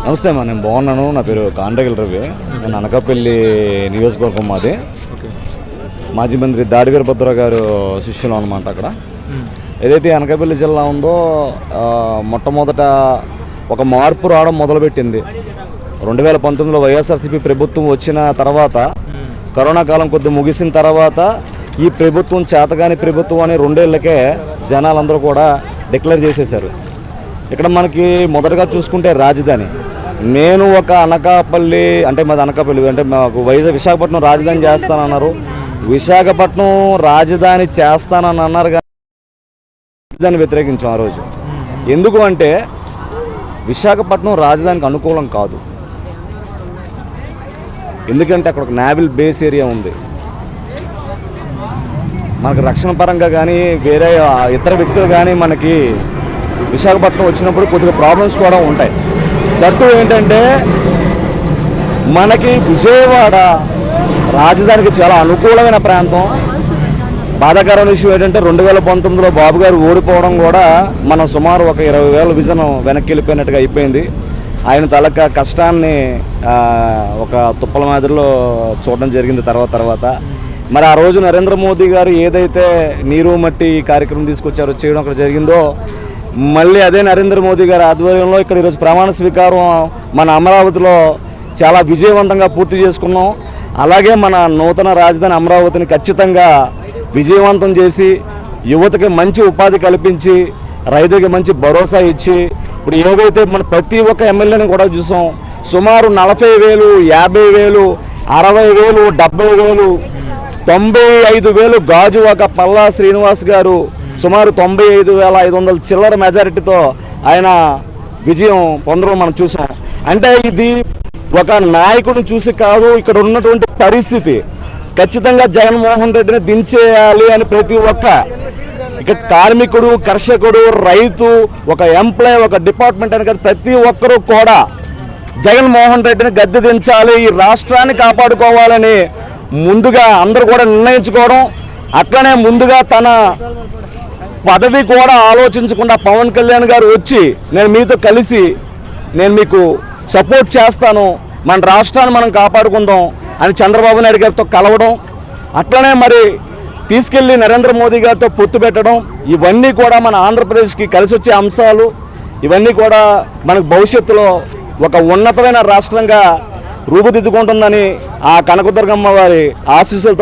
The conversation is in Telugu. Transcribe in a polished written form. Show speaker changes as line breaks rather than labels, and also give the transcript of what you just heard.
నమస్తే అమ్మా, నేను బాగున్నాను. నా పేరు కాండ్రేగల రవి. నేను అనకాపల్లి నియోజకవర్గం మాది. మాజీ మంత్రి దాడి వీరభద్రరావు గారు శిష్యులు అనమాట. అక్కడ ఏదైతే అనకాపల్లి జిల్లా ఉందో మొట్టమొదట ఒక మార్పు రావడం మొదలుపెట్టింది 2019లో వైఎస్ఆర్సీపీ ప్రభుత్వం వచ్చిన తర్వాత. కరోనా కాలం కొద్ది ముగిసిన తర్వాత ఈ ప్రభుత్వం చేతగాని ప్రభుత్వం అని 2 ఏళ్లకే జనాలందరూ కూడా డిక్లేర్ చేసేశారు. ఇక్కడ మనకి మొదటగా చూసుకుంటే రాజధాని. నేను ఒక అనకాపల్లి అంటే మాది అనకాపల్లి అంటే మాకు విశాఖపట్నం రాజధాని చేస్తానన్నారు. విశాఖపట్నం రాజధాని చేస్తానని అన్నారు కానీ రాజధాని వ్యతిరేకించాం ఆ రోజు. ఎందుకు అంటే విశాఖపట్నం రాజధానికి అనుకూలం కాదు. ఎందుకంటే అక్కడ ఒక నేవల్ బేస్ ఏరియా ఉంది. మనకు రక్షణ పరంగా కానీ వేరే ఇతర వ్యక్తులు కానీ మనకి విశాఖపట్నం వచ్చినప్పుడు కొద్దిగా ప్రాబ్లమ్స్ కూడా ఉంటాయి. దట్టు ఏంటంటే మనకి విజయవాడ రాజధానికి చాలా అనుకూలమైన ప్రాంతం. బాధాకరమైన విషయం ఏంటంటే 2019లో బాబు గారు ఓడిపోవడం కూడా మనం సుమారు ఒక 20,000 విజన్ వెనక్కి వెళ్ళిపోయినట్టుగా అయిపోయింది. ఆయన తలక కష్టాన్ని ఒక తుప్పల మాదిరిలో చూడడం జరిగింది తర్వాత. మరి ఆ రోజు నరేంద్ర మోదీ గారు ఏదైతే నీరు మట్టి కార్యక్రమం తీసుకొచ్చారో చేయడం అక్కడ జరిగిందో, మళ్ళీ అదే నరేంద్ర మోదీ గారి ఆధ్వర్యంలో ఇక్కడ ఈరోజు ప్రమాణ స్వీకారం మన అమరావతిలో చాలా విజయవంతంగా పూర్తి చేసుకున్నాం. అలాగే మన నూతన రాజధాని అమరావతిని ఖచ్చితంగా విజయవంతం చేసి యువతకి మంచి ఉపాధి కల్పించి రైతుకి మంచి భరోసా ఇచ్చి ఇప్పుడు ఏవైతే మన ప్రతి ఒక్క ఎమ్మెల్యేని కూడా చూసాం. సుమారు 40,000, 50,000, 60,000, 70,000, 95,000 గాజువాక పల్లా శ్రీనివాస్ గారు సుమారు 95,500 చిల్లర మెజారిటీతో ఆయన విజయం పొందడం మనం చూసాం. అంటే ఇది ఒక నాయకుడిని చూసి కాదు, ఇక్కడ ఉన్నటువంటి పరిస్థితి ఖచ్చితంగా జగన్మోహన్ రెడ్డిని దించేయాలి అని ప్రతి ఒక్క ఇక కార్మికుడు, కర్షకుడు, రైతు, ఒక ఎంప్లాయ్, ఒక డిపార్ట్మెంట్ అని కాదు ప్రతి ఒక్కరూ కూడా జగన్మోహన్ రెడ్డిని గద్దె దించాలి, ఈ రాష్ట్రాన్ని కాపాడుకోవాలని ముందుగా అందరూ కూడా నిర్ణయించుకోవడం. అట్లనే ముందుగా తన పదవి కూడా ఆలోచించకుండా పవన్ కళ్యాణ్ గారు వచ్చి నేను మీతో కలిసి నేను మీకు సపోర్ట్ చేస్తాను, మన రాష్ట్రాన్ని మనం కాపాడుకుందాం అని చంద్రబాబు నాయుడు గారితో కలవడం, అట్లనే మరి తీసుకెళ్లి నరేంద్ర మోదీ గారితో పొత్తు పెట్టడం, ఇవన్నీ కూడా మన ఆంధ్రప్రదేశ్కి కలిసి వచ్చే అంశాలు. ఇవన్నీ కూడా మనకు భవిష్యత్తులో ఒక ఉన్నతమైన రాష్ట్రంగా రూపుదిద్దుకుంటుందని ఆ కనకదుర్గమ్మ వారి ఆశీస్సులతో